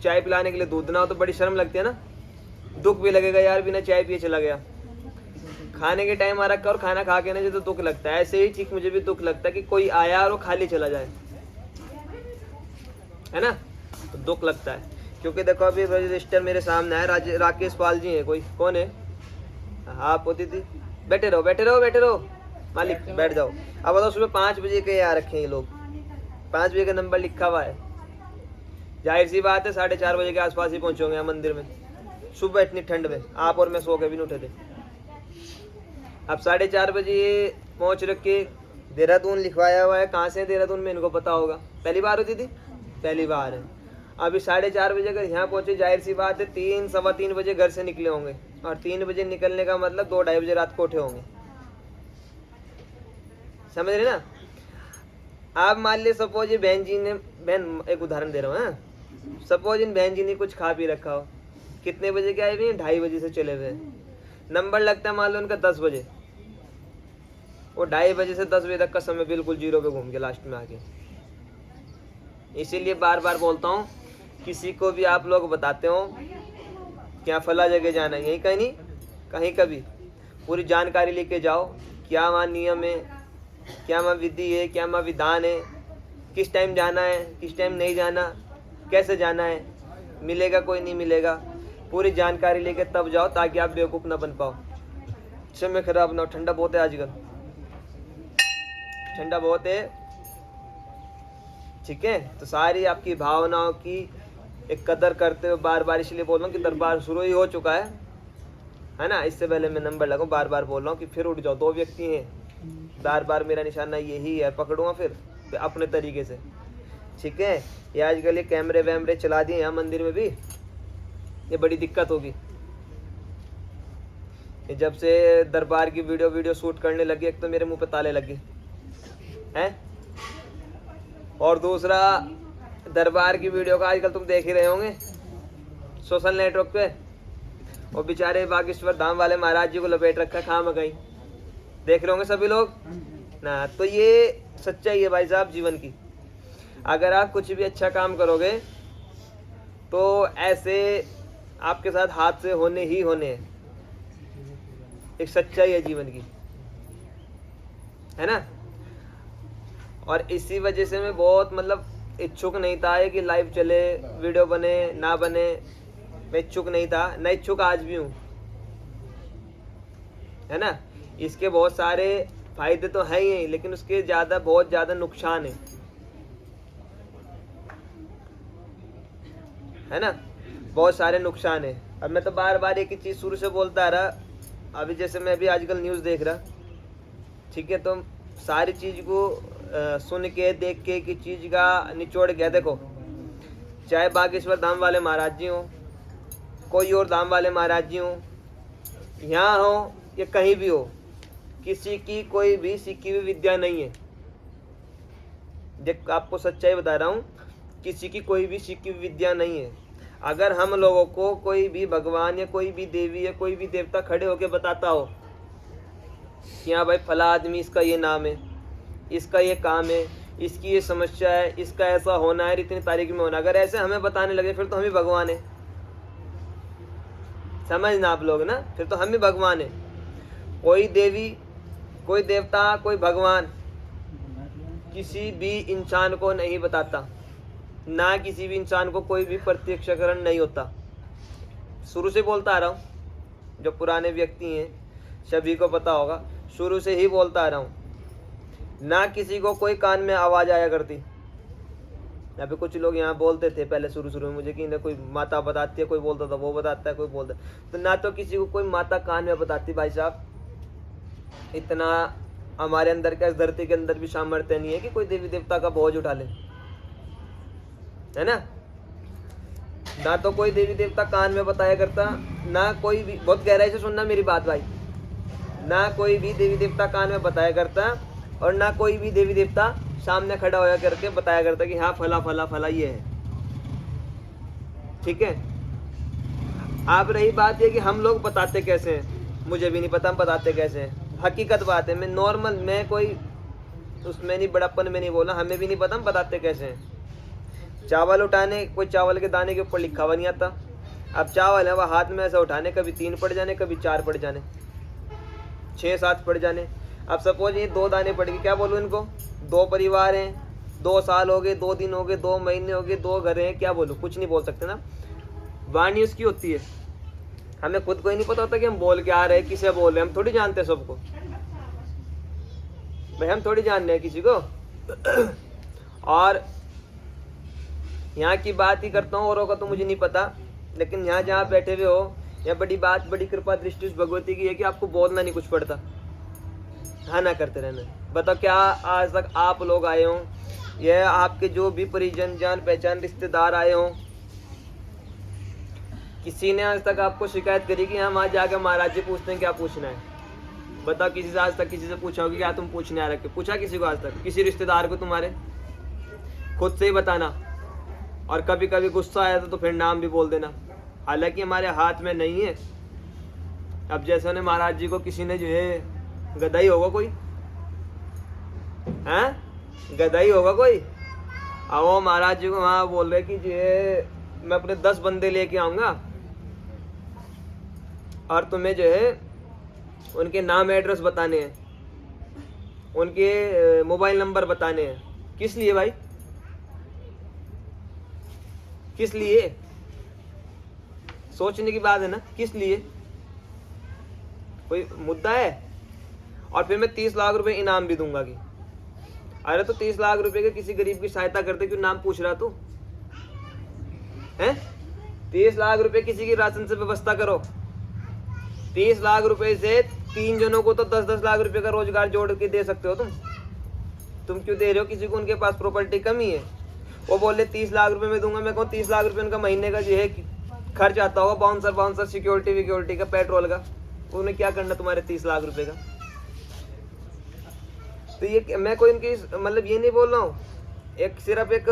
चाय पिलाने के लिए दूध ना हो तो बड़ी शर्म लगती है ना, दुख भी लगेगा यार बिना चाय पिए चला गया। खाने के टाइम आ रखा और खाना खा के ना जो तो दुख लगता है, ऐसे ही ठीक मुझे भी दुख लगता है कि कोई आया और वो खाली चला जाए, है ना, तो दुख लगता है। क्योंकि देखो अभी रजिस्टर मेरे सामने है, राकेश पाल जी है, कोई कौन है, हाँ पोती थी, बैठे रहो बैठे रहो बैठे रहो मालिक बैठ जाओ। अब बताओ सुबह 5 बजे के आ रखे हैं ये लोग, 5 बजे का नंबर लिखा हुआ है, जाहिर सी बात है 4:30 बजे के आसपास ही पहुंचे होंगे मंदिर में। सुबह इतनी ठंड में आप और मैं सो के भी नहीं उठे थे। अब 4:30 बजे पहुंच रखे, देहरादून लिखवाया हुआ है, कहाँ से देहरादून में इनको पता होगा, पहली बार होती थी, पहली बार है। अभी 4:30 बजे अगर यहाँ पहुंचे, जाहिर सी बात है 3 सवा 3 बजे घर से निकले होंगे, और 3 बजे निकलने का मतलब 2 ढाई बजे रात को उठे होंगे, समझ रहे ना। आप मान लीजिए सपोज ये बहन जी ने, बहन एक उदाहरण दे रहा हूँ, सपोज इन बहन जी ने कुछ खा पी रखा हो, कितने बजे के आए हुए हैं, 2:30 बजे से चले हुए हैं, नंबर लगता है मान लो उनका 10 बजे, वो 2:30 बजे से 10 बजे तक का समय बिल्कुल जीरो पे घूम के लास्ट में आके। इसीलिए बार बार बोलता हूँ, किसी को भी आप लोग बताते हो क्या फला जगह जाना है, यहीं कहीं नहीं कहीं कभी पूरी जानकारी लेके जाओ, क्या वहाँ नियम है, क्या वहाँ विधि है, क्या वहाँ विधान है, किस टाइम जाना है, किस टाइम नहीं जाना, कैसे जाना है, मिलेगा कोई नहीं मिलेगा, पूरी जानकारी लेके तब जाओ, ताकि आप बेवकूफ़ ना बन पाओ, समय खराब ना हो। ठंडा बहुत है आजकल, ठंडा बहुत है, ठीक है। तो सारी आपकी भावनाओं की एक कदर करते हुए बार बार इसलिए बोल रहा हूँ कि दरबार शुरू ही हो चुका है ना। इससे पहले मैं नंबर लगाऊँ, बार बार बोल रहा हूँ कि फिर उठ जाओ, 2 व्यक्ति हैं, बार बार मेरा निशाना यही है, पकड़ूंगा फिर अपने तरीके से, ठीक है। ये आजकल ये कैमरे वैमरे चला दिए यहाँ मंदिर में भी, ये बड़ी दिक्कत होगी। ये जब से दरबार की वीडियो शूट करने लगे, एक तो मेरे मुंह पे ताले लगे हैं, और दूसरा दरबार की वीडियो का आजकल तुम देख ही रहे होंगे सोशल नेटवर्क पे, और बेचारे बागेश्वर धाम वाले महाराज जी को लपेट रखा है खाम गई, देख रहे होंगे सभी लोग ना। तो ये सच्चाई है भाई साहब जीवन की, अगर आप कुछ भी अच्छा काम करोगे तो ऐसे आपके साथ हादसे होने ही होने हैं, एक सच्चाई है जीवन की, है ना। और इसी वजह से मैं बहुत मतलब इच्छुक नहीं था कि लाइव चले, वीडियो बने ना बने, मैं इच्छुक नहीं था, न इच्छुक आज भी हूँ, है ना। इसके बहुत सारे फायदे तो हैं ही, लेकिन उसके बहुत ज़्यादा नुकसान है ना, बहुत सारे नुकसान है। अब मैं तो बार बार एक ही चीज़ शुरू से बोलता आ रहा, अभी जैसे मैं अभी आजकल न्यूज़ देख रहा, ठीक है, तो सारी चीज़ को सुन के देख के कि चीज़ का निचोड़ गया। देखो, चाहे बागेश्वर धाम वाले महाराज जी हों, कोई और धाम वाले महाराज जी हों, यहाँ हो या कहीं भी हो, किसी की कोई भी सीखी हुई विद्या नहीं है। देख आपको सच्चाई बता रहा हूँ, किसी की कोई भी सीखी हुई विद्या नहीं है। अगर हम लोगों को कोई भी भगवान या कोई भी देवी या कोई भी देवता खड़े होकर बताता हो कि हाँ भाई फला आदमी, इसका ये नाम है, इसका ये काम है, इसकी ये समस्या है, इसका ऐसा होना है, इतनी तारीख में होना, अगर ऐसे हमें बताने लगे फिर तो हम ही भगवान है, समझना आप लोग ना, फिर तो हम ही भगवान है। कोई देवी, कोई देवता, कोई भगवान किसी भी इंसान को नहीं बताता, ना किसी भी इंसान को कोई भी प्रत्यक्षकरण नहीं होता। शुरू से बोलता आ रहा हूँ, जो पुराने व्यक्ति हैं सभी को पता होगा, शुरू से ही बोलता आ रहा हूँ, ना किसी को कोई कान में आवाज़ आया करती। अभी कुछ लोग यहाँ बोलते थे पहले शुरू में मुझे कि ना कोई माता बताती है, कोई बोलता था वो बताता है, कोई बोलता, तो ना तो किसी को कोई माता कान में बताती। भाई साहब, इतना हमारे अंदर का, इस धरती के अंदर भी सामर्थ्य नहीं है कि कोई देवी देवता का बोझ उठा ले, है ना। ना तो कोई देवी देवता कान में बताया करता, ना कोई भी, बहुत गहराई से सुनना मेरी बात भाई, ना कोई भी देवी देवता कान में बताया करता, और ना कोई भी देवी देवता सामने खड़ा होया करके बताया करता कि हाँ फला फला फला ये है, ठीक है। आप रही बात ये कि हम लोग बताते कैसे हैं, मुझे भी नहीं पता हम बताते कैसे हैं, हकीकत बात है। मैं नॉर्मल, मैं कोई उसमें नहीं, बड़प्पन में नहीं बोला, हमें भी नहीं पता हम बताते कैसे हैं। चावल उठाने, कोई चावल के दाने के ऊपर लिखा हुआ नहीं आता। अब चावल है वह हाथ में ऐसा उठाने, कभी 3 पड़ जाने, कभी 4 पड़ जाने, 6-7 पड़ जाने। अब सपोज ये 2 दाने पड़ गए, क्या बोलूँ इनको? 2 परिवार हैं, 2 साल हो गए, 2 दिन हो गए, 2 महीने हो गए, 2 घर हैं, क्या बोलूँ? कुछ नहीं बोल सकते ना। वाणी उसकी होती है, हमें खुद को ही नहीं पता होता कि हम बोल के आ रहे हैं, किसे बोल रहे हैं। हम थोड़ी जानते हैं सबको भाई, हम थोड़ी जान रहे हैं किसी को। और यहाँ की बात ही करता हूँ, औरों का तो मुझे नहीं पता, लेकिन यहाँ जहाँ बैठे हुए हो, यह बड़ी बात, बड़ी कृपा दृष्टि उस भगवती की है कि आपको बोलना नहीं कुछ पड़ता, हाँ ना करते रहना। बताओ क्या आज तक आप लोग आए हो, यह आपके जो भी परिजन, जान पहचान, रिश्तेदार आए हो, किसी ने आज तक आपको शिकायत करी कि हम आज जाकर महाराज जी पूछते हैं क्या पूछना है? बताओ किसी से आज तक किसी से पूछा होगी क्या तुम पूछने आ रखे? पूछा किसी को आज तक? किसी रिश्तेदार को तुम्हारे? खुद से ही बताना। और कभी कभी गुस्सा आया तो फिर नाम भी बोल देना, हालांकि हमारे हाथ में नहीं है। अब जैसे ने महाराज जी को किसी ने जो है, गदाई होगा कोई, हैं? गदाई होगा कोई? अब वो महाराज जी को वहाँ बोल रहे कि जो है मैं अपने 10 बंदे लेके आऊंगा और तुम्हें जो है उनके नाम एड्रेस बताने हैं, उनके मोबाइल नंबर बताने हैं। किस लिए भाई? किस लिए? सोचने की बात है ना, किस लिए? कोई मुद्दा है? और फिर मैं 30 लाख रुपए इनाम भी दूंगा कि अरे तो 30 लाख रुपए के किसी गरीब की सहायता करते, क्यों नाम पूछ रहा तू हैं? 30 लाख रुपए किसी की राशन से व्यवस्था करो। 30 लाख रुपए से 3 जनों को तो 10-10 लाख रुपए का रोजगार जोड़ के दे सकते हो तुम क्यों दे रहे हो किसी को? उनके पास प्रॉपर्टी कमी है, वो बोले 30 लाख रुपए में दूंगा। मैं कहूँ 30 लाख रुपए उनका महीने का जो है खर्च आता होगा, बाउंसर सिक्योरिटी का, पेट्रोल का, उन्हें क्या करना तुम्हारे 30 लाख रुपए का? तो ये मैं कोई इनकी मतलब ये नहीं बोल रहा हूँ, एक सिर्फ एक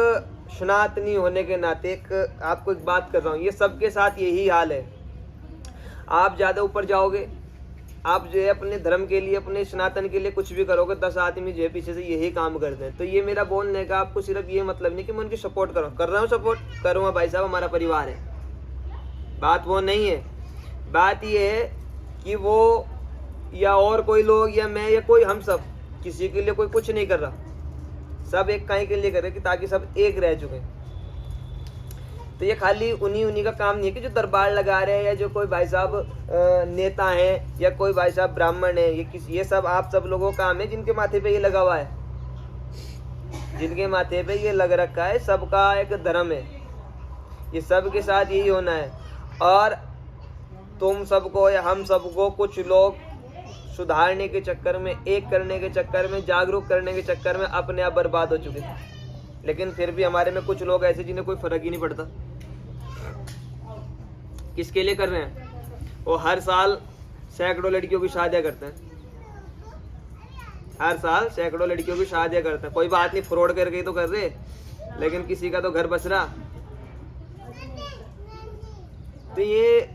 सनातनी होने के नाते एक आपको एक बात कर रहा हूँ, ये सबके साथ यही हाल है। आप ज़्यादा ऊपर जाओगे, आप जो है अपने धर्म के लिए, अपने सनातन के लिए कुछ भी करोगे, 10 आदमी जो है पीछे से यही काम करते हैं। तो ये मेरा बोलने का आपको सिर्फ ये मतलब नहीं कि मैं उनकी सपोर्ट कर रहा हूँ, सपोर्ट करूँगा भाई साहब, हमारा परिवार है, बात वो नहीं है। बात ये है कि वो या और कोई लोग या मैं या कोई, हम सब किसी के लिए कोई कुछ नहीं कर रहा, सब एक काहे के लिए कर रहे कि ताकि सब एक रह चुके। तो ये खाली उन्हीं का काम नहीं है कि जो दरबार लगा रहे हैं या जो कोई भाई साहब नेता हैं या कोई भाई साहब ब्राह्मण है, ये सब आप सब लोगों का काम है जिनके माथे पे ये लगा हुआ है, जिनके माथे पे ये लग रखा है। सबका एक धर्म है, ये सबके साथ यही होना है। और तुम सबको या हम सबको कुछ लोग सुधारने के चक्कर में, एक करने के चक्कर में, जागरूक करने के चक्कर में अपने आप बर्बाद हो चुके थे। लेकिन फिर भी हमारे में कुछ लोग ऐसे जिन्हें कोई फर्क ही नहीं पड़ता किसके लिए कर रहे हैं। वो हर साल सैकड़ों लड़कियों की शादियां करते हैं, हर साल सैकड़ों लड़कियों की शादियां करते हैं। कोई बात नहीं, फ्रॉड करके ही तो कर रहे, लेकिन किसी का तो घर बस रहा। तो ये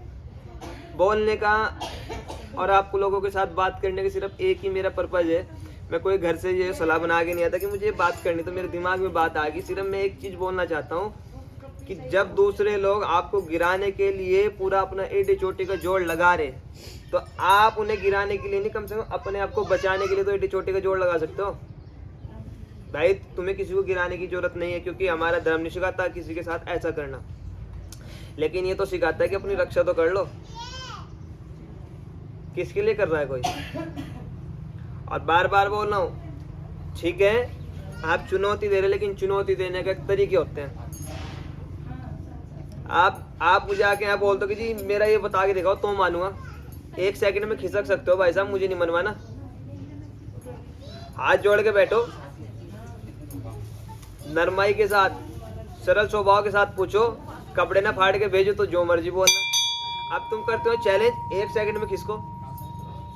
बोलने का और आप लोगों के साथ बात करने का सिर्फ एक ही मेरा पर्पज है। मैं कोई घर से ये सलाह बना के नहीं आता कि मुझे बात करनी, तो मेरे दिमाग में बात आ गई। सिर्फ मैं एक चीज़ बोलना चाहता हूँ कि जब दूसरे लोग आपको गिराने के लिए पूरा अपना एडी चोटी का जोड़ लगा रहे, तो आप उन्हें गिराने के लिए नहीं, कम से कम अपने आप को बचाने के लिए तो एडी चोटी का जोड़ लगा सकते हो। भाई तुम्हें किसी को गिराने की जरूरत नहीं है, क्योंकि हमारा धर्म नहीं सिखाता किसी के साथ ऐसा करना, लेकिन ये तो सिखाता है कि अपनी रक्षा तो कर लो। किसके लिए कर रहा है कोई? और बार बार बोल रहा हूँ, ठीक है आप चुनौती दे रहे, लेकिन चुनौती देने के तरीके होते हैं। आप मुझे आके यहाँ बोल दो कि जी मेरा ये बता के दिखाओ तो मानूंगा, 1 सेकंड में खिसक सकते हो भाई साहब, मुझे नहीं मनवाना। हाथ जोड़ के बैठो, नरमाई के साथ, सरल स्वभाव के साथ पूछो, कपड़े ना फाड़ के भेजो तो जो मर्जी बोलना। अब तुम करते हो चैलेंज, 1 सेकंड में खिसको,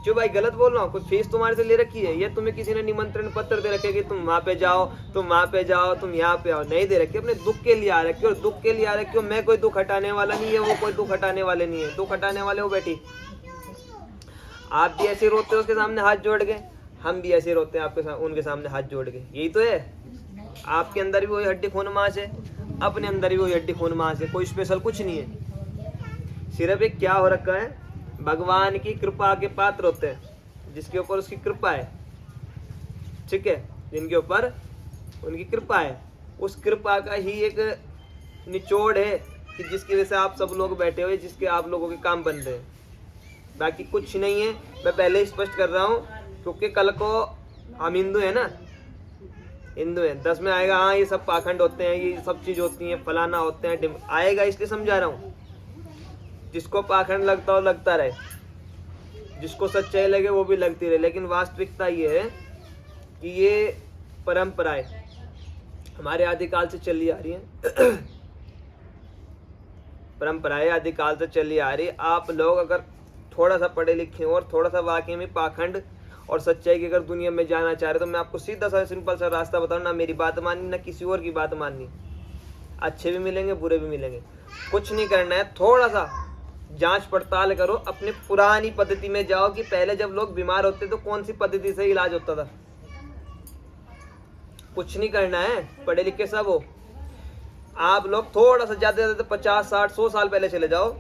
क्यों भाई गलत बोल रहा हूँ? कुछ फीस तुम्हारे से ले रखी है या तुम्हें किसी ने निमंत्रण पत्र दे रखे कि तुम वहाँ पे जाओ, तुम वहाँ पे जाओ, तुम यहाँ पे आओ? नहीं दे रखे, अपने दुख के लिए आ रखे। और दुख के लिए आ रखे हो, मैं कोई दुख हटाने वाला नहीं है, वो कोई दुख हटाने वाले नहीं है। दुख हटाने वाले वो बैठी, आप भी ऐसे रोते हो उसके सामने हाथ जोड़ के, हम भी ऐसे रोते हैं आपके उनके सामने हाथ जोड़ के। यही तो है, आपके अंदर भी वही हड्डी खून मांस है, अपने अंदर भी वही हड्डी खून मांस है, कोई स्पेशल कुछ नहीं है। सिर्फ एक क्या हो रखा है, भगवान की कृपा के पात्र होते हैं जिसके ऊपर उसकी कृपा है, ठीक है, जिनके ऊपर उनकी कृपा है, उस कृपा का ही एक निचोड़ है कि जिसकी वजह से आप सब लोग बैठे हुए, जिसके आप लोगों के काम बन रहे हैं, बाकी कुछ नहीं है। मैं पहले ही स्पष्ट कर रहा हूँ, क्योंकि कल को हम हिंदू है ना, हिंदू है, 10 में आएगा हाँ ये सब पाखंड होते हैं, ये सब चीज होती है, फलाना होते हैं, आएगा, इसलिए समझा रहा हूँ। जिसको पाखंड लगता हो लगता रहे, जिसको सच्चाई लगे वो भी लगती रहे, लेकिन वास्तविकता ये है कि ये परंपराएं हमारे आदिकाल से चली आ रही हैं। परंपराएं आदिकाल से चली आ रही। आप लोग अगर थोड़ा सा पढ़े लिखे हो और थोड़ा सा वाकई में पाखंड और सच्चाई की अगर दुनिया में जाना चाह रहे तो मैं आपको सीधा सा सिंपल सा रास्ता बताऊं, ना मेरी बात माननी ना किसी और की बात माननी। अच्छे भी मिलेंगे, बुरे भी मिलेंगे, कुछ नहीं करना है, थोड़ा सा जांच पड़ताल करो, अपने पुरानी पद्धति में जाओ कि पहले जब लोग बीमार होते तो कौन सी पद्धति से इलाज होता था। कुछ नहीं करना है, पढ़े लिखे सब हो। आप लोग थोड़ा सा ज्यादा 50, 60, 100 साल पहले चले जाओ,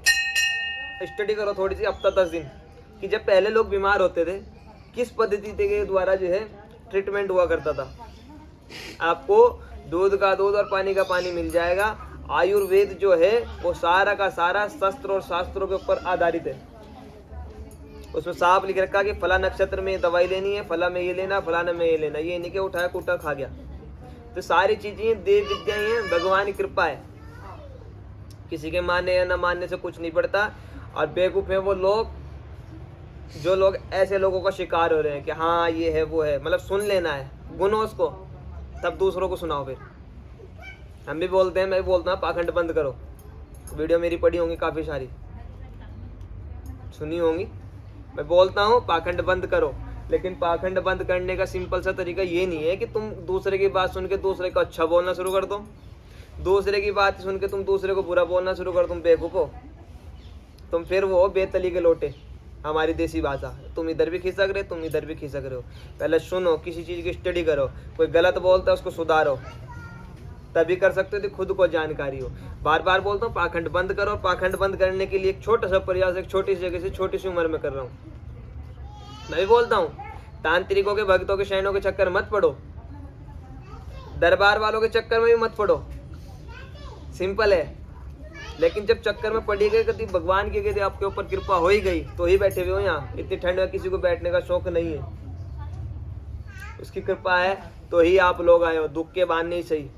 स्टडी करो थोड़ी सी, हफ्ता 10 दिन, कि जब पहले लोग बीमार होते थे किस पद्धति के द्वारा जो है ट्रीटमेंट हुआ करता था। आपको दूध का दूध और पानी का पानी मिल जाएगा। आयुर्वेद जो है वो सारा का सारा शस्त्र और शास्त्रों के ऊपर आधारित है। उसमें साफ लिख रखा कि फला नक्षत्र में दवाई लेनी है, फला में ये लेना, फलाना में ये लेना, ये नहीं कि उठाया कूटा खा गया। तो सारी चीजें देव विद्याएं हैं, भगवान की कृपा है, किसी के मानने या न मानने से कुछ नहीं पड़ता। और बेवकूफ है वो लोग, जो लोग ऐसे लोगों का शिकार हो रहे हैं कि हाँ ये है वो है, मतलब सुन लेना है, गुनो उसको, तब दूसरों को सुनाओ। फिर हम भी बोलते हैं, मैं भी बोलता हूँ पाखंड बंद करो। वीडियो मेरी पड़ी होंगी, काफ़ी सारी सुनी होंगी। मैं बोलता हूँ पाखंड बंद करो, लेकिन पाखंड बंद करने का सिंपल सा तरीका ये नहीं है कि तुम दूसरे की बात सुन के दूसरे को अच्छा बोलना शुरू कर दो, दूसरे की बात सुन के तुम दूसरे को बुरा बोलना शुरू कर। तुम बेवकूफ हो, तुम फिर वो बेतली के लोटे, हमारी देसी भाषा, तुम इधर भी खिसक रहे, तुम इधर भी खिसक रहे हो। पहले सुनो, किसी चीज़ की स्टडी करो, कोई गलत बोलता है उसको सुधारो, तभी कर सकते हो तो खुद को जानकारी हो। बार बार बोलता हूँ पाखंड बंद करो। पाखंड बंद करने के लिए एक छोटा सा प्रयास एक छोटी सी जगह से छोटी सी उम्र में कर रहा हूँ। मैं भी बोलता हूँ तांत्रिकों के, भक्तों के, शयनों के चक्कर मत पड़ो, दरबार वालों के चक्कर में भी मत पड़ो, सिंपल है। लेकिन जब चक्कर में पड़ी गई, कभी भगवान की यदि आपके ऊपर कृपा हो ही गई तो ही बैठे हुए हो यहाँ। इतनी ठंड में किसी को बैठने का शौक नहीं है, उसकी कृपा है तो ही आप लोग आए हो। दुख के बहाने ही सही,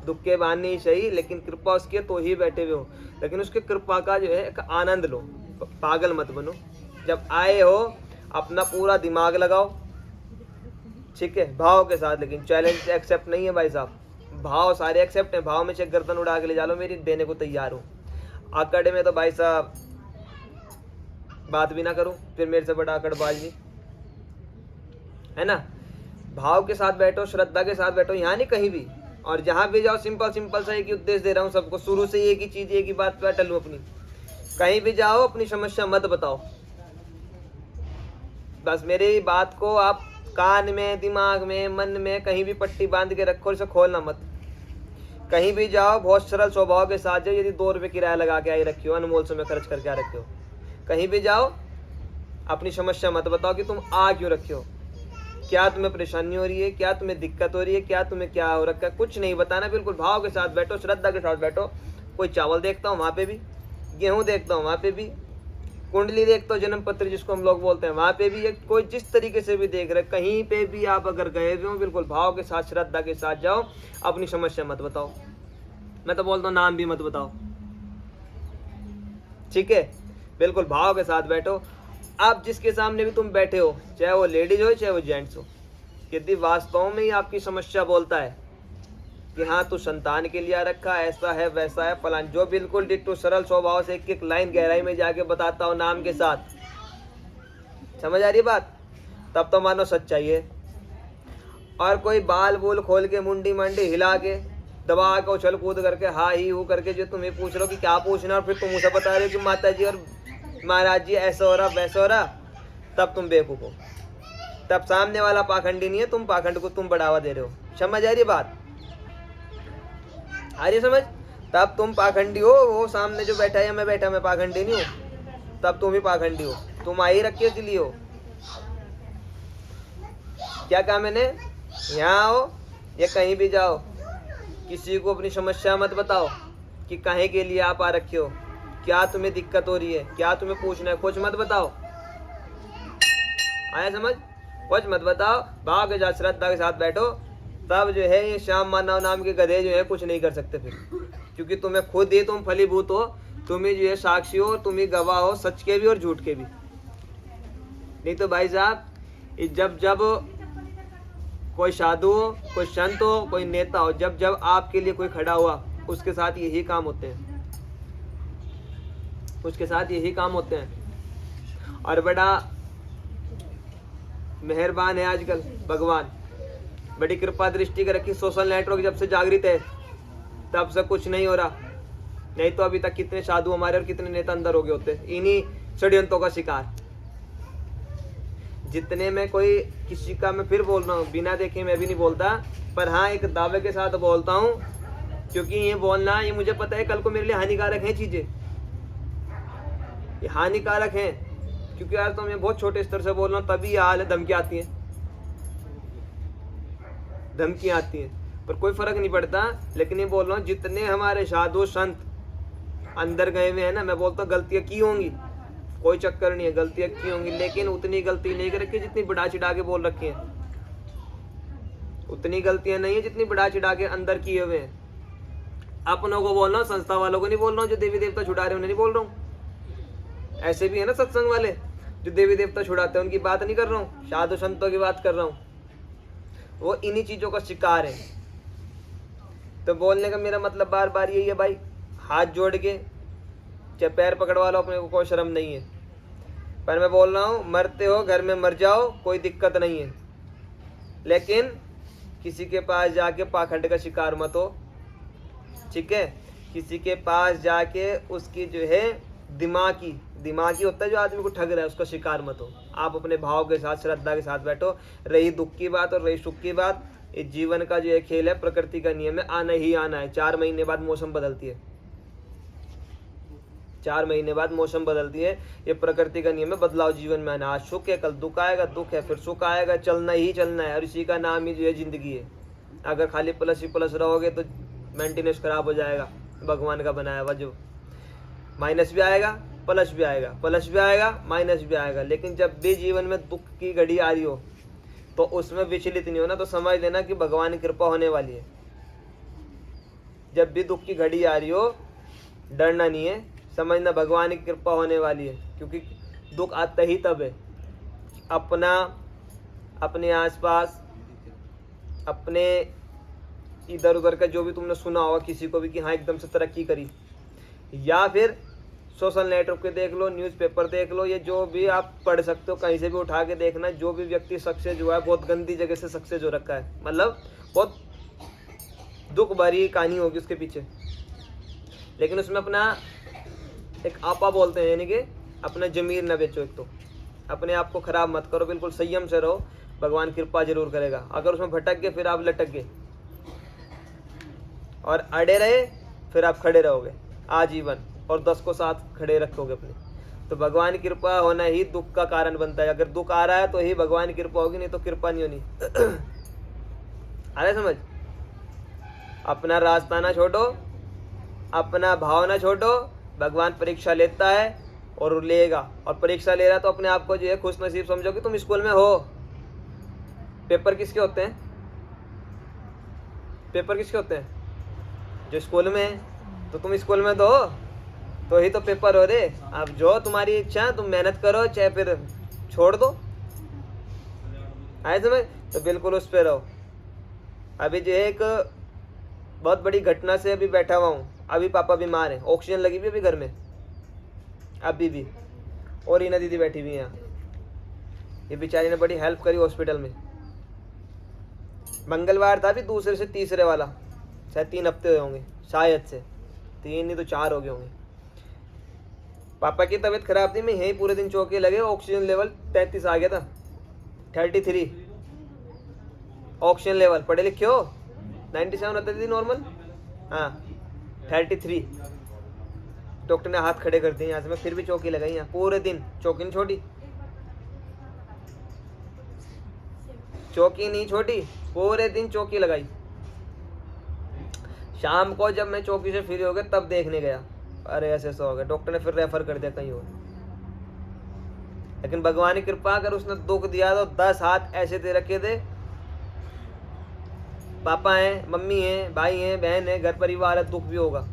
दुख के बहाने ही सही, लेकिन कृपा उसकी है तो ही बैठे हुए हो। लेकिन उसके कृपा का जो है एक आनंद लो, पागल मत बनो। जब आए हो अपना पूरा दिमाग लगाओ, ठीक है, भाव के साथ। लेकिन चैलेंज एक्सेप्ट नहीं है भाई साहब, भाव सारे एक्सेप्ट है, भाव में से गर्दन उड़ा के ले जा लो, मेरी देने को तैयार हूँ। आकड़े में तो भाई साहब बात भी ना करूं, फिर मेरे से बड़ा आकड़बाज नहीं है ना। भाव के साथ बैठो, श्रद्धा के साथ बैठो, यहाँ नहीं कहीं भी। और जहाँ भी जाओ सिंपल सिंपल सा एक ही उद्देश्य दे रहा हूँ सबको, शुरू से एक ही चीज, एक ही बात पे अटल हूँ अपनी। कहीं भी जाओ अपनी समस्या मत बताओ, बस मेरी बात को आप कान में, दिमाग में, मन में कहीं भी पट्टी बांध के रखो, इसे खोलना मत। कहीं भी जाओ बहुत सरल स्वभाव के साथ जाओ। यदि 2 रुपये किराया लगा के आई रखी हो, अनमोल समय खर्च करके आ रखे हो, कहीं भी जाओ अपनी समस्या मत बताओ कि तुम आ क्यों रखे हो, क्या तुम्हें परेशानी हो रही है, क्या तुम्हें दिक्कत हो रही है, क्या तुम्हें क्या हो रखा है, कुछ नहीं बताना। बिल्कुल भाव के साथ बैठो, श्रद्धा के साथ बैठो। कोई चावल देखता हूँ वहाँ पे भी, गेहूँ देखता हूँ वहाँ पे भी, कुंडली देखता हूँ, जन्म पत्र जिसको हम लोग बोलते हैं वहाँ पे भी, कोई जिस तरीके से भी देख रहे, कहीं पे भी आप अगर गए हुए हो, बिल्कुल भाव के साथ, श्रद्धा के साथ जाओ। अपनी समस्या मत बताओ, मैं तो बोलता हूँ नाम भी मत बताओ, ठीक है, बिल्कुल भाव के साथ बैठो। आप जिसके सामने भी तुम बैठे हो, चाहे वो लेडीज हो चाहे वो जेंट्स हो, यदि वास्तव में ही आपकी समस्या बोलता है कि हाँ तू संतान के लिए रखा, ऐसा है वैसा है फलान, जो बिल्कुल डिट्टो सरल स्वभाव से एक एक लाइन गहराई में जाके बताता हो नाम के साथ, समझ आ रही बात, तब तो मानो सच्चाई है। और कोई बाल बूल खोल के, मुंडी मंडी हिला के, दबा के, उछल कूद करके, हाँ ही वो करके जो तुम्हें पूछ रहे हो कि क्या पूछना, और फिर तुम उसे बता रहे हो कि माता जी और महाराज जी ऐसा हो रहा वैसा हो रहा, तब तुम बेवकूफ हो। तब सामने वाला पाखंडी नहीं है, तुम पाखंड को तुम बढ़ावा दे रहे हो। समझ आ रही बात। आ रही है समझ? तब तुम पाखंडी हो, वो सामने जो बैठा है या मैं बैठा, मैं पाखंडी नहीं हूँ, तब तुम ही पाखंडी हो। तुम आई रखे इसलिए हो। क्या कहा मैंने? यहाँ आओ या कहीं भी जाओ, किसी को अपनी समस्या मत बताओ कि काहे के लिए आप आ रखे हो, क्या तुम्हें दिक्कत हो रही है, क्या तुम्हें पूछना है, कुछ मत बताओ। आया समझ? कुछ मत बताओ, भाव के साथ श्रद्धा के साथ बैठो। तब जो है ये श्याम मानव नाम के गधे जो है कुछ नहीं कर सकते फिर, क्योंकि तुम्हें खुद ही तुम फलीभूत हो, तुम ही जो है साक्षी हो, तुम ही गवाह हो, सच के भी और झूठ के भी। नहीं तो भाई साहब, जब जब कोई साधु हो, कोई संत हो, कोई नेता हो, जब जब आपके लिए कोई खड़ा हुआ, उसके साथ यही काम होते हैं, उसके साथ यही काम होते हैं। और बड़ा मेहरबान है आजकल भगवान, बड़ी कृपा दृष्टि कर रखी। सोशल नेटवर्क जब से जागृत है तब से कुछ नहीं हो रहा, नहीं तो अभी तक कितने साधु हमारे और कितने नेता अंदर हो गए होते, इन्हीं षड्यंत्रों का शिकार। जितने में कोई किसी का, मैं फिर बोल रहा हूँ, बिना देखे मैं भी नहीं बोलता, पर हाँ एक दावे के साथ बोलता हूँ, क्योंकि ये बोलना, ये मुझे पता है कल को मेरे लिए हानिकारक है चीजें, ये हानिकारक है, क्योंकि यार तो मैं बहुत छोटे स्तर से बोल रहा हूँ, तभी हाल है, धमकी आती है, धमकियां आती हैं, पर कोई फर्क नहीं पड़ता। लेकिन ये बोल रहा हूँ, जितने हमारे साधु संत अंदर गए हुए हैं ना, मैं बोलता हूँ गलतियां की होंगी, कोई चक्कर नहीं है, गलतियां की होंगी, लेकिन उतनी गलती नहीं कर रखी जितनी बढ़ा चिढ़ा के बोल रखी है, उतनी गलतियां नहीं है जितनी बढ़ा चिढ़ा के अंदर किए हुए हैं। अपनों को बोल रहा हूँ, संस्था वालों को नहीं बोल रहा हूँ, जो देवी देवता छुड़ा रहे हैं उन्हें नहीं बोल रहा हूँ। ऐसे भी है ना सत्संग वाले जो देवी देवता छुड़ाते हैं, उनकी बात नहीं कर रहा हूँ, साधु संतों की बात कर रहा हूँ। वो इन्हीं चीजों का शिकार है। तो बोलने का मेरा मतलब बार बार यही है भाई, हाथ जोड़ के चाहे पैर पकड़वा लो, अपने को कोई शर्म नहीं है। पर मैं बोल रहा हूँ, मरते हो घर में मर जाओ, कोई दिक्कत नहीं है, लेकिन किसी के पास जाके पाखंड का शिकार मत हो, ठीक है? किसी के पास जाके उसकी जो है दिमागी होता है जो आदमी को ठग रहा है, उसका शिकार मत हो। आप अपने भाव के साथ श्रद्धा के साथ बैठो। रही दुख की बात और रही सुख की बात, इस जीवन का जो है खेल है, प्रकृति का नियम है, आना ही आना है। 4 महीने बाद मौसम बदलती है, 4 महीने बाद मौसम बदलती है, ये प्रकृति का नियम है। बदलाव जीवन में आना, आज सुख है कल दुख आएगा, दुख है फिर सुख आएगा, चलना ही चलना है, और इसी का नाम ही जो है जिंदगी है। अगर खाली प्लस ही प्लस रहोगे तो मेंटेनेंस खराब हो जाएगा, भगवान का बनाया हुआ जो माइनस भी आएगा प्लस भी आएगा, प्लस भी आएगा माइनस भी आएगा। लेकिन जब भी जीवन में दुख की घड़ी आ रही हो तो उसमें विचलित नहीं होना, तो समझ लेना कि भगवान की कृपा होने वाली है। जब भी दुख की घड़ी आ रही हो डरना नहीं है, समझना भगवान की कृपा होने वाली है, क्योंकि दुख आता ही तब है अपना, अपने आसपास, अपने इधर उधर का जो भी तुमने सुना होगा किसी को भी कि हाँ एकदम से तरक्की करी, या फिर सोशल नेटवर्क पे देख लो, न्यूज़पेपर देख लो, ये जो भी आप पढ़ सकते हो कहीं से भी उठा के देखना, जो भी व्यक्ति सक्सेस हुआ है बहुत गंदी जगह से सक्सेस हो रखा है, मतलब बहुत दुख भरी कहानी होगी उसके पीछे। लेकिन उसमें अपना एक आपा बोलते हैं, यानी कि अपना जमीर न बेचो। एक तो अपने आप को खराब मत करो, बिल्कुल संयम से रहो, भगवान कृपा जरूर करेगा। अगर उसमें भटक गए फिर आप लटक गए, और अड़े रहे फिर आप खड़े रहोगे आजीवन, और 10 को साथ खड़े रखोगे अपने। तो भगवान की कृपा होना ही दुख का कारण बनता है। अगर दुख आ रहा है तो ही भगवान की कृपा होगी, नहीं तो कृपा नहीं होनी। आ रहा समझ? अपना रास्ता ना छोड़ो, अपना भाव ना छोड़ो। भगवान परीक्षा लेता है और लेगा, और परीक्षा ले रहा तो अपने आप को जो है खुश नसीब समझो कि तुम स्कूल में हो। पेपर किसके होते हैं? पेपर किसके होते हैं? जो स्कूल में है, तो तुम स्कूल में तो ही तो पेपर हो रे। अब जो तुम्हारी इच्छा तुम मेहनत करो, चाहे फिर छोड़ दो। आए समझ? तो बिल्कुल उस पे रहो। अभी जो है एक बहुत बड़ी घटना से अभी बैठा हुआ हूँ, अभी पापा बीमार है, ऑक्सीजन लगी हुई अभी घर में अभी भी, और रीना दीदी बैठी हुई है यहाँ। ये बेचारी ने बड़ी हेल्प करी हॉस्पिटल में। मंगलवार था अभी दूसरे से तीसरे वाला, शायद 3 हफ्ते हुए होंगे, शायद से 3 नहीं तो 4 हो गए होंगे। पापा की तबीयत खराब थी, मैं यहीं पूरे दिन चौके लगे, ऑक्सीजन लेवल 33 आ गया था, 33 ऑक्सीजन लेवल। पढ़े लिखे हो? 97 होता थी नॉर्मल, हाँ 33। डॉक्टर ने हाथ खड़े कर दिए यहाँ से, मैं फिर भी चौकी लगाई यहाँ पूरे दिन। चौकी नहीं छोटी, चौकी नहीं छोटी, पूरे दिन चौकी लगाई। शाम को जब मैं चौकी से फ्री हो गया तब देखने गया, अरे ऐसे ऐसा हो गया। डॉक्टर ने फिर रेफर कर दिया कहीं और। लेकिन भगवान की कृपा, अगर उसने दुख दिया तो 10 हाथ ऐसे दे रखे थे। पापा हैं, मम्मी हैं, भाई हैं, बहन है, घर परिवार है, दुख भी होगा,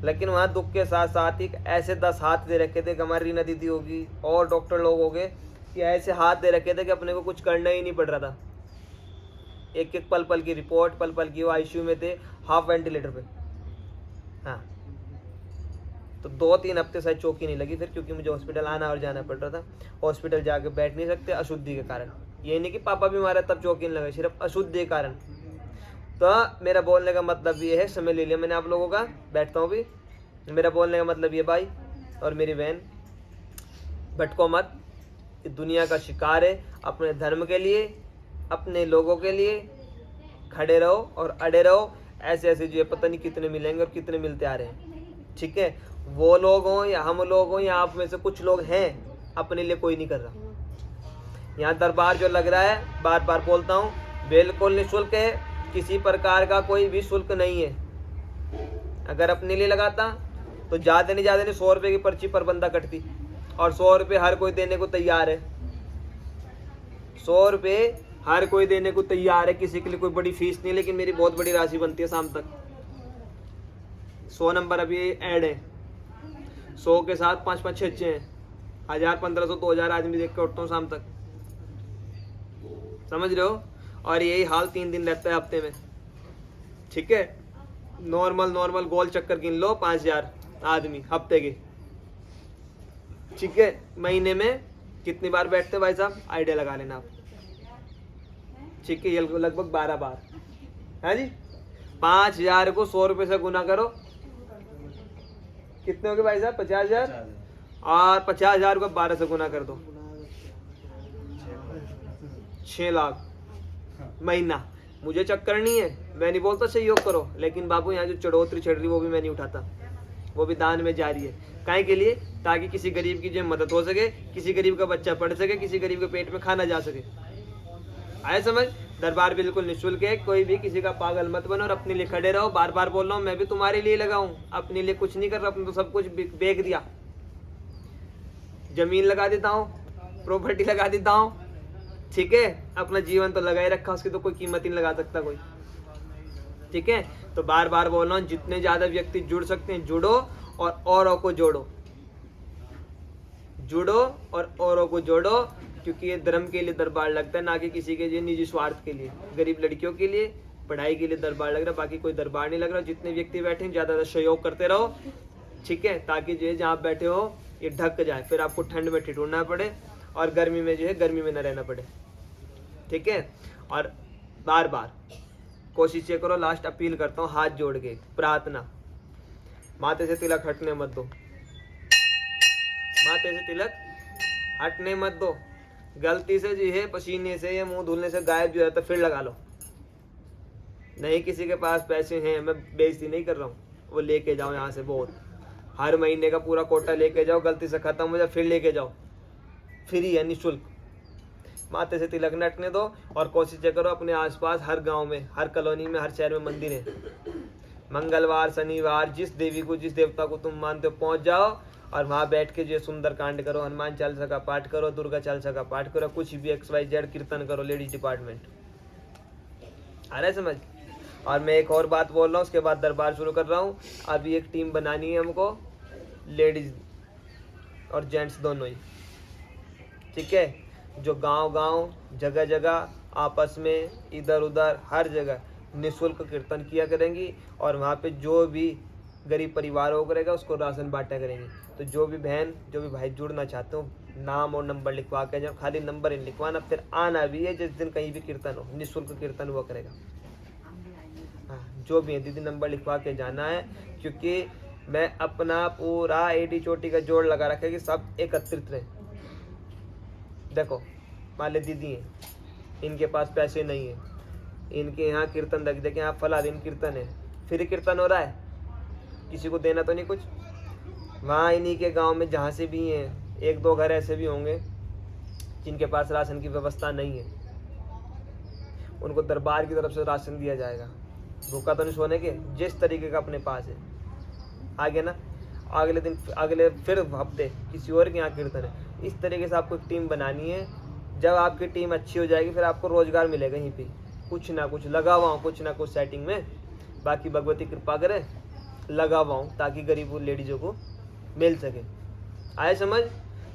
लेकिन वहाँ दुख के साथ साथ ही ऐसे 10 हाथ दे रखे थे कि हमारी रीना दीदी होगी और डॉक्टर लोग हो गए कि ऐसे हाथ दे रखे थे कि अपने को कुछ करना ही नहीं पड़ रहा था। एक एक पल पल की रिपोर्ट, पल पल की वो आईसीयू में थे, हाफ वेंटिलेटर पे। हाँ तो 2-3 हफ्ते शायद चौकी नहीं लगी फिर, क्योंकि मुझे हॉस्पिटल आना और जाना पड़ रहा था। हॉस्पिटल जाके बैठ नहीं सकते अशुद्धि के कारण। ये नहीं कि पापा बीमार है तब चौकी नहीं लगी, सिर्फ अशुद्धि के कारण। तो मेरा बोलने का मतलब ये है, समय ले लिया मैंने आप लोगों का, बैठता हूँ भी। मेरा बोलने का मतलब ये भाई और मेरी बहन, भटको मत, दुनिया का शिकार है। अपने धर्म के लिए, अपने लोगों के लिए खड़े रहो और अड़े रहो। ऐसे ऐसे जो पता नहीं कितने मिलेंगे और कितने मिलते आ रहे हैं, ठीक है। वो लोग हों या हम लोग हों या आप में से कुछ लोग हैं, अपने लिए कोई नहीं कर रहा। यहाँ दरबार जो लग रहा है, बार बार बोलता हूँ, बिल्कुल निःशुल्क है, किसी प्रकार का कोई भी शुल्क नहीं है। अगर अपने लिए लगाता तो ज़्यादा नहीं 100 रुपये की पर्ची पर बंदा कटती, और 100 रुपये हर कोई देने को तैयार है। 100 रुपये हर कोई देने को तैयार है, किसी के लिए कोई बड़ी फीस नहीं। लेकिन मेरी बहुत बड़ी राशि बनती है शाम तक। 100 नंबर अभी ऐड है, 100 के साथ 5-5 6 हैं, 1000 1500 2000 आदमी देख के उठता हूँ शाम तक, समझ रहे हो। और यही हाल 3 दिन रहता है हफ्ते में, ठीक है। नॉर्मल गोल चक्कर गिन लो, 5000 आदमी हफ्ते के, ठीक है। महीने में कितनी बार बैठते भाई साहब, आइडिया लगा लेना आप, ठीक है। ये लगभग 12 बार है जी। 5000 को 100 रुपये से गुना करो, कितने हो गए भाई साहब, 50,000। और 50,000 को 12 से गुना कर दो, 6 लाख महीना। मुझे चक्कर नहीं है, मैं नहीं बोलता सहयोग करो, लेकिन बाबू यहाँ जो चढ़ोतरी चढ़ रही वो भी मैं नहीं उठाता, वो भी दान में जारी है। काहे के लिए, ताकि किसी गरीब की जो मदद हो सके, किसी गरीब का बच्चा पढ़ सके, किसी गरीब के पेट में खाना जा सके। आए समझ। दरबार बिल्कुल निःशुल्क है, कोई भी किसी का पागल मत बनो और अपने लिए खड़े रहो। बार बार बोल रहा हूँ, मैं भी तुम्हारे लिए लगा हूँ, अपने लिए कुछ नहीं कर रहा। अपने तो सब कुछ बेच दिया, जमीन लगा देता हूँ, प्रॉपर्टी लगा देता हूँ, ठीक है। अपना जीवन तो लगा ही रखा, उसकी तो कोई कीमत ही नहीं लगा सकता कोई, ठीक है। तो बार बार बोल रहा हूँ, जितने ज्यादा व्यक्ति जुड़ सकते हैं जुड़ो, और औरों को जोड़ो, जुड़ो और औरों को जोड़ो, क्योंकि ये धर्म के लिए दरबार लगता है, ना कि किसी के लिए निजी स्वार्थ के लिए। गरीब लड़कियों के लिए, पढ़ाई के लिए दरबार लग रहा है, बाकी कोई दरबार नहीं लग रहा। जितने व्यक्ति बैठे हैं ज्यादा सहयोग करते रहो, ठीक है, ताकि जो है जहाँ बैठे हो ये ढक जाए, फिर आपको ठंड में ठिठुरना पड़े और गर्मी में जो है गर्मी में न रहना पड़े, ठीक है। और बार बार कोशिश ये करो, लास्ट अपील करता हूँ हाथ जोड़ के प्रार्थना, माथे से तिलक हटने मत दो, माथे से तिलक हटने मत दो। गलती से जो है पसीने से या मुंह धुलने से गायब जो है तो फिर लगा लो। नहीं किसी के पास पैसे हैं, मैं बेइज्जती नहीं कर रहा हूँ, वो लेके जाओ यहाँ से, बहुत हर महीने का पूरा कोटा लेके जाओ, गलती से खत्म हो जाए फिर लेके जाओ, फ्री है, निःशुल्क। माथे से तिलक न हटने दो। और कोशिश करो अपने आसपास हर गांव में, हर कॉलोनी में, हर शहर में मंदिर है, मंगलवार शनिवार जिस देवी को जिस देवता को तुम मानते हो पहुंच जाओ, और वहाँ बैठ के जो सुंदर कांड करो, हनुमान चालीसा का पाठ करो, दुर्गा चालीसा का पाठ करो, कुछ भी XYZ कीर्तन करो, लेडीज डिपार्टमेंट, आ रहा है समझ। और मैं एक और बात बोल रहा हूँ, उसके बाद दरबार शुरू कर रहा हूँ। अभी एक टीम बनानी है हमको, लेडीज और जेंट्स दोनों ही, ठीक है, जो गांव जगह जगह आपस में इधर उधर हर जगह निःशुल्क कीर्तन किया करेंगी, और वहाँ पे जो भी गरीब परिवार हो करेगा उसको राशन बांटा करेंगे। तो जो भी बहन जो भी भाई जुड़ना चाहते हो, नाम और नंबर लिखवा के, जब खाली नंबर इन लिखवाना, फिर आना भी है, जिस दिन कहीं भी कीर्तन हो निःशुल्क कीर्तन हुआ करेगा। हाँ जो भी है दीदी नंबर लिखवा के जाना है, क्योंकि मैं अपना पूरा एडी चोटी का जोड़ लगा रखा है कि सब एकत्रित रहे। देखो मान ले दीदी हैं, इनके पास पैसे नहीं है, इनके यहाँ कीर्तन रख दे कि यहाँ फला दिन कीर्तन है, फ्री कीर्तन हो रहा है, किसी को देना तो नहीं कुछ। वहाँ इन्हीं के गांव में जहाँ से भी हैं, 1-2 घर ऐसे भी होंगे जिनके पास राशन की व्यवस्था नहीं है, उनको दरबार की तरफ से राशन दिया जाएगा। भूखा तो नहीं सोने के, जिस तरीके का अपने पास है। आगे ना अगले दिन, अगले फिर हफ्ते किसी और के यहाँ कीर्तन है। इस तरीके से आपको एक टीम बनानी है। जब आपकी टीम अच्छी हो जाएगी फिर आपको रोजगार मिलेगा यहीं पे, कुछ ना कुछ लगा हुआ हूँ, कुछ ना कुछ सेटिंग में। बाकी भगवती कृपा करे लगा हुआ हूँ ताकि गरीब लेडीजों को मिल सके। आए समझ?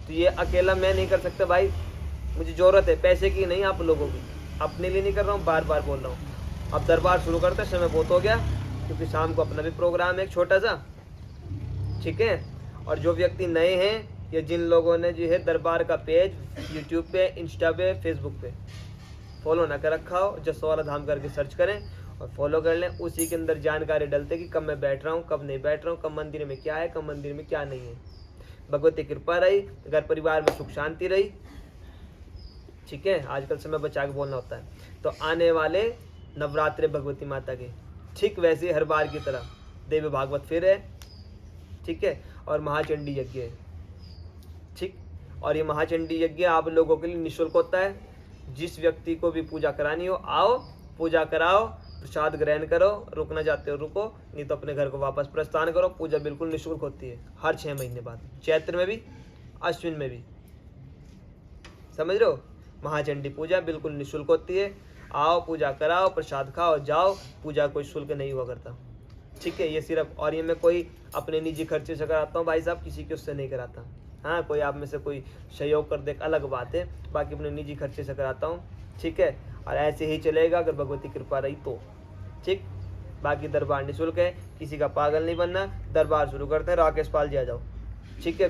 तो ये अकेला मैं नहीं कर सकता भाई, मुझे ज़रूरत है पैसे की नहीं, आप लोगों की। अपने लिए नहीं कर रहा हूँ, बार बार बोल रहा हूँ। अब दरबार शुरू करते हैं, समय बहुत हो गया क्योंकि शाम को अपना भी प्रोग्राम है एक छोटा सा, ठीक है। और जो व्यक्ति नए हैं या जिन लोगों ने जो है दरबार का पेज यूट्यूब पे, इंस्टा पे, फेसबुक पे फॉलो ना कर रखा हो, जसोवाला धाम करके सर्च करें और फॉलो कर लें। उसी के अंदर जानकारी डलते कि कब मैं बैठ रहा हूँ, कब नहीं बैठ रहा हूँ, कब मंदिर में क्या है, कब मंदिर में क्या नहीं है। भगवती कृपा रही, घर परिवार में सुख शांति रही, ठीक है। आजकल समय बचा के बोलना होता है। तो आने वाले नवरात्रे भगवती माता के ठीक वैसे हर बार की तरह देवी भागवत फिर है, ठीक है, और महाचंडी यज्ञ है, ठीक। और ये महाचंडी यज्ञ आप लोगों के लिए निःशुल्क होता है। जिस व्यक्ति को भी पूजा करानी हो आओ, पूजा कराओ, प्रसाद ग्रहण करो, रुकना चाहते हो रुको, नहीं तो अपने घर को वापस प्रस्थान करो। पूजा बिल्कुल निःशुल्क होती है हर 6 महीने बाद, चैत्र में भी, अश्विन में भी, समझ रहे हो। महाचंडी पूजा बिल्कुल निःशुल्क होती है। आओ, पूजा कराओ, प्रसाद खाओ, जाओ। पूजा कोई शुल्क नहीं हुआ करता, ठीक है। ये सिर्फ, और ये मैं कोई अपने निजी खर्चे से कराता हूँ भाई साहब, किसी के उससे नहीं कराता। हाँ, कोई आप में से कोई सहयोग कर दे अलग बात है, बाकी अपने निजी खर्चे से कराता हूँ, ठीक है। और ऐसे ही चलेगा अगर भगवती कृपा रही तो, ठीक। बाकी दरबार निःशुल्क है, किसी का पागल नहीं बनना। दरबार शुरू करते हैं, राकेश पाल जी आ जाओ, ठीक है।